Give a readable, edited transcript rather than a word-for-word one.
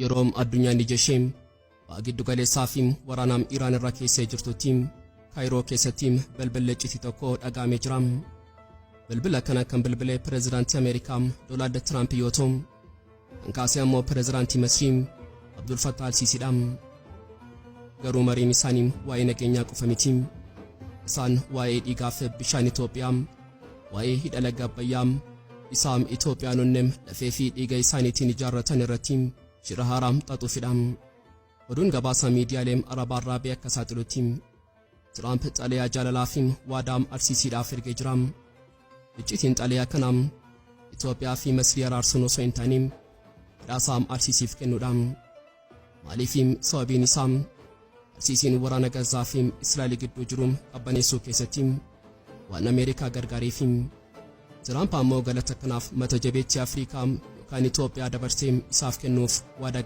yeroom addunyaan ijesheem giddu galeessaafim waraanaam Iraan irraa keessee jirtuutiin Kaayiroo keessattiin balbala icciitii tokko dhagaamee jira. Balbala kana kan balbalee pireezidaantii Ameerikaa Doonaald Tiraamp yoo ta'u, hankaasee ammoo pireezidaantii Masrii Abdul Fattah al-Siisiidha. Garuu mariin isaanii waa'ee nageenyaa qofa miti. Isaan waa'ee dhiigaaf bishaan Itoophiyaa, waa'ee hidha laga Abbayyaa, isaam Itoophiyaanonni lafee fi dhiiga isaaniitiin ijaarratan irratti shira haaraa xaxuufidha. Oduun gabaasa miidiyaalee Arabaa irraa akka saaxilutti Tiraamp xalayaa jaalalaafim waadaam al-Siisiidhaaf ergee jira. Icciitiin xalayaa kanaa Itoophiyaa fi Masrii araarsuun osoo hin taane hidhaasaam al-Siisiif kennuudha. Maaliifim sababiin isaa al-Siisiin waraana Gazaafim Israa'el gidduu jiru qabbaneessuu keessatti waan Ameerikaa gargaareefim. Tiraamp ammoo galata kanaaf mata jabeettii Afrikaa yookaan Itoophiyaa dabarsee isaaf kennuuf waada